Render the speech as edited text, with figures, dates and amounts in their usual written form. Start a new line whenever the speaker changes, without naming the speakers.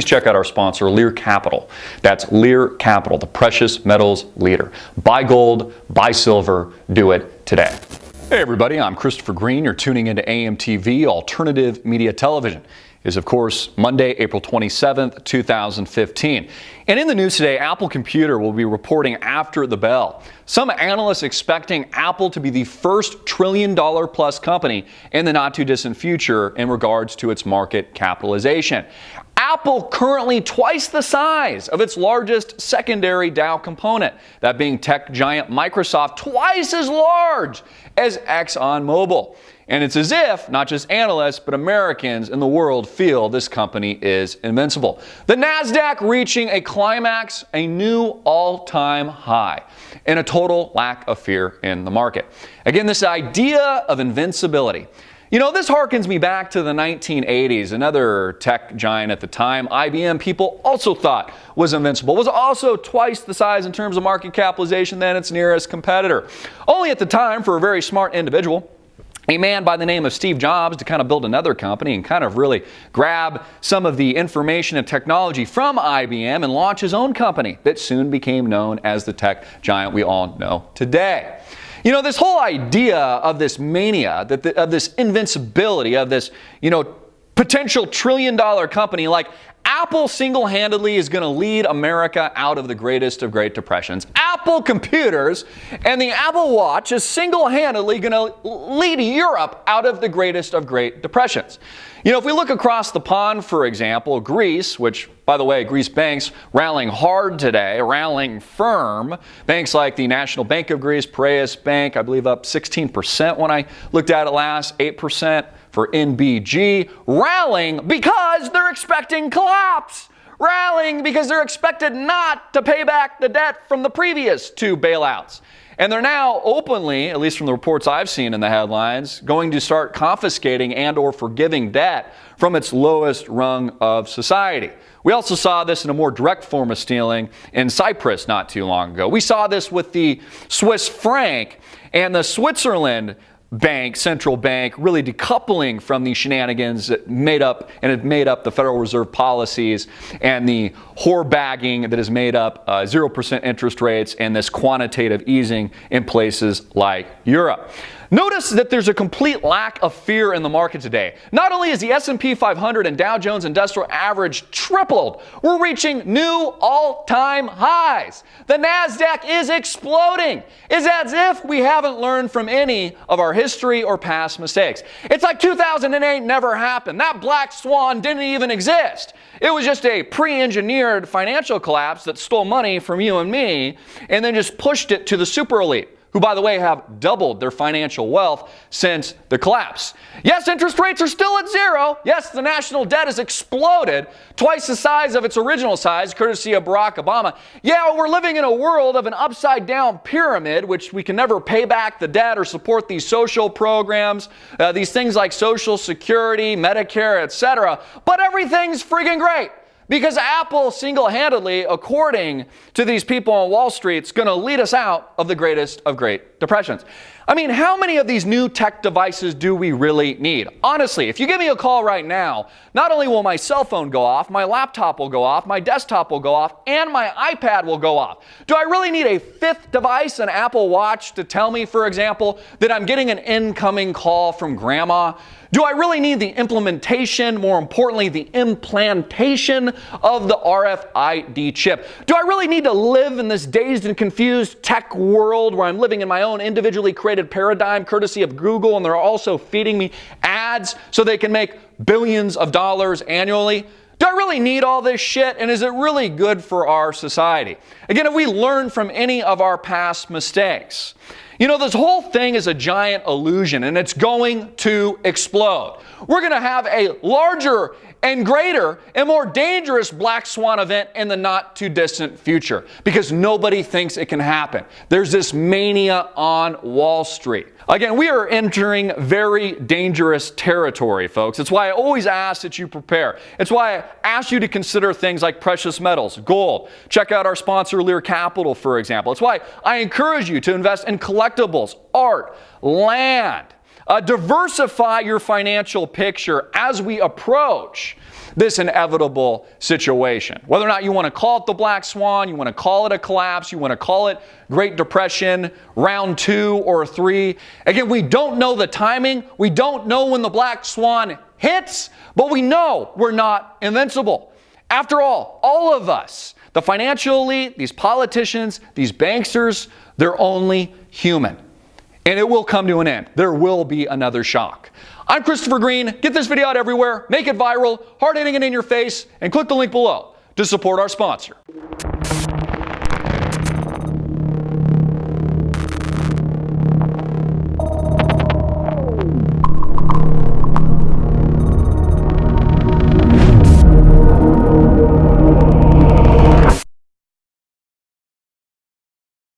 please check out our sponsor, Lear Capital. That's Lear Capital, the precious metals leader. Buy gold, buy silver, do it today. Hey everybody, I'm Christopher Greene. You're tuning into AMTV, Alternative Media Television. It is, of course, Monday, April 27th, 2015. And in the news today, Apple Computer will be reporting after the bell. Some analysts expecting Apple to be the first trillion-dollar-plus company in the not-too-distant future in regards to its market capitalization. Apple currently twice the size of its largest secondary Dow component, that being tech giant Microsoft, twice as large as ExxonMobil. And it's as if not just analysts, but Americans in the world feel this company is invincible. The NASDAQ reaching a climax, a new all-time high, and a total lack of fear in the market. Again, this idea of invincibility. You know, this harkens me back to the 1980s. Another tech giant at the time, IBM, people also thought was invincible, was also twice the size in terms of market capitalization than its nearest competitor. Only at the time for a very smart individual, a man by the name of Steve Jobs, to kind of build another company and kind of really grab some of the information and technology from IBM and launch his own company that soon became known as the tech giant we all know today. You know, this whole idea of this mania, of this invincibility, of this, potential trillion-dollar company like Apple single-handedly is going to lead America out of the greatest of great depressions. Apple computers and the Apple Watch is single-handedly going to lead Europe out of the greatest of great depressions. You know, if we look across the pond, for example, Greece, which, by the way, Greece banks rallying hard today, rallying firm. Banks like the National Bank of Greece, Piraeus Bank, I believe up 16% when I looked at it last, 8% for NBG, rallying because they're expecting collapse. Rallying because they're expected not to pay back the debt from the previous two bailouts. And they're now openly, at least from the reports I've seen in the headlines, going to start confiscating and or forgiving debt from its lowest rung of society. We also saw this in a more direct form of stealing in Cyprus not too long ago. We saw this with the Swiss franc and the Switzerland bank, central bank, really decoupling from the shenanigans that made up the Federal Reserve policies and the whore bagging that has made up 0% interest rates and this quantitative easing in places like Europe. Notice that there's a complete lack of fear in the market today. Not only is the S&P 500 and Dow Jones Industrial Average tripled, we're reaching new all-time highs. The NASDAQ is exploding. It's as if we haven't learned from any of our history or past mistakes. It's like 2008 never happened. That black swan didn't even exist. It was just a pre-engineered financial collapse that stole money from you and me and then just pushed it to the super elite, who, by the way, have doubled their financial wealth since the collapse. Yes, interest rates are still at zero. Yes, the national debt has exploded, twice the size of its original size, courtesy of Barack Obama. Yeah, we're living in a world of an upside-down pyramid, which we can never pay back the debt or support these social programs, these things like Social Security, Medicare, etc. But everything's friggin' great. Because Apple single-handedly, according to these people on Wall Street, is going to lead us out of the greatest of great depressions. I mean, how many of these new tech devices do we really need? Honestly, if you give me a call right now, not only will my cell phone go off, my laptop will go off, my desktop will go off, and my iPad will go off. Do I really need a fifth device, an Apple Watch, to tell me, for example, that I'm getting an incoming call from grandma? Do I really need the implementation, more importantly, the implantation of the RFID chip? Do I really need to live in this dazed and confused tech world where I'm living in my own individually created paradigm courtesy of Google, and they're also feeding me ads so they can make billions of dollars annually? Do I really need all this shit, and is it really good for our society? Again, if we learn from any of our past mistakes, you know, this whole thing is a giant illusion, and it's going to explode. We're going to have a larger and greater and more dangerous black swan event in the not too distant future because nobody thinks it can happen. There's this mania on Wall Street. Again, we are entering very dangerous territory, folks. It's why I always ask that you prepare. It's why I ask you to consider things like precious metals, gold. Check out our sponsor, Lear Capital, for example. It's why I encourage you to invest in collectibles, art, land. Diversify your financial picture as we approach this inevitable situation. Whether or not you want to call it the Black Swan, you want to call it a collapse, you want to call it Great Depression, round 2 or 3. Again, we don't know the timing. We don't know when the Black Swan hits, but we know we're not invincible. After all of us, the financial elite, these politicians, these banksters, they're only human. And it will come to an end. There will be another shock. I'm Christopher Greene. Get this video out everywhere, make it viral, hard hitting it in your face, and click the link below to support our sponsor.